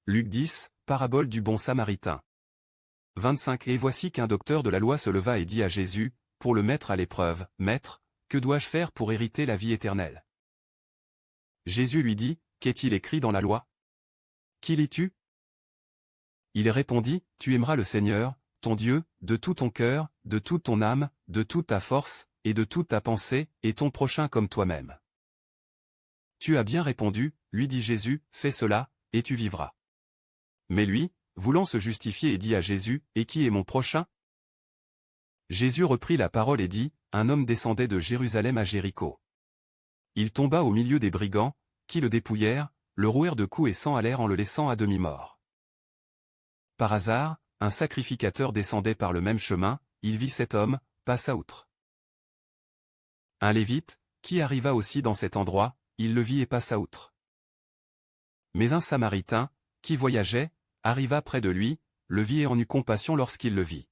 Luc 10, parabole du bon samaritain. 25 Et voici qu'un docteur de la loi se leva et dit à Jésus, pour le mettre à l'épreuve, « Maître, que dois-je faire pour hériter la vie éternelle ?» Jésus lui dit, « Qu'est-il écrit dans la loi? Qui lis-tu » Il répondit, « Tu aimeras le Seigneur, ton Dieu, de tout ton cœur, de toute ton âme, de toute ta force, et de toute ta pensée, et ton prochain comme toi-même. » Tu as bien répondu, lui dit Jésus, fais cela, et tu vivras. Mais lui, voulant se justifier, dit à Jésus, et qui est mon prochain? Jésus reprit la parole et dit, un homme descendait de Jérusalem à Jéricho. Il tomba au milieu des brigands, qui le dépouillèrent, le rouèrent de coups et s'en allèrent en le laissant à demi-mort. Par hasard, un sacrificateur descendait par le même chemin, il vit cet homme, passa outre. Un lévite, qui arriva aussi dans cet endroit, il le vit et passa outre. Mais un samaritain, qui voyageait, arriva près de lui, le vit et en eut compassion lorsqu'il le vit.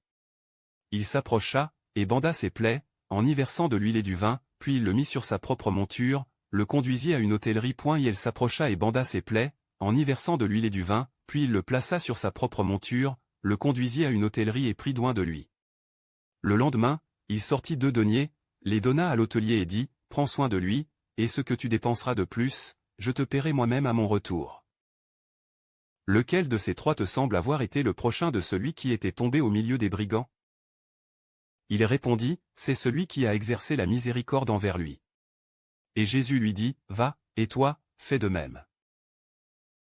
Il s'approcha, et banda ses plaies, en y versant de l'huile et du vin, puis il le mit sur sa propre monture, le conduisit à une hôtellerie. Et elle s'approcha et banda ses plaies, en y versant de l'huile et du vin, puis il le plaça sur sa propre monture, le conduisit à une hôtellerie et prit soin de lui. Le lendemain, il sortit 2 deniers, les donna à l'hôtelier et dit, prends soin de lui, et ce que tu dépenseras de plus, je te paierai moi-même à mon retour. Lequel de ces 3 te semble avoir été le prochain de celui qui était tombé au milieu des brigands? Il répondit, c'est celui qui a exercé la miséricorde envers lui. Et Jésus lui dit, va, et toi, fais de même.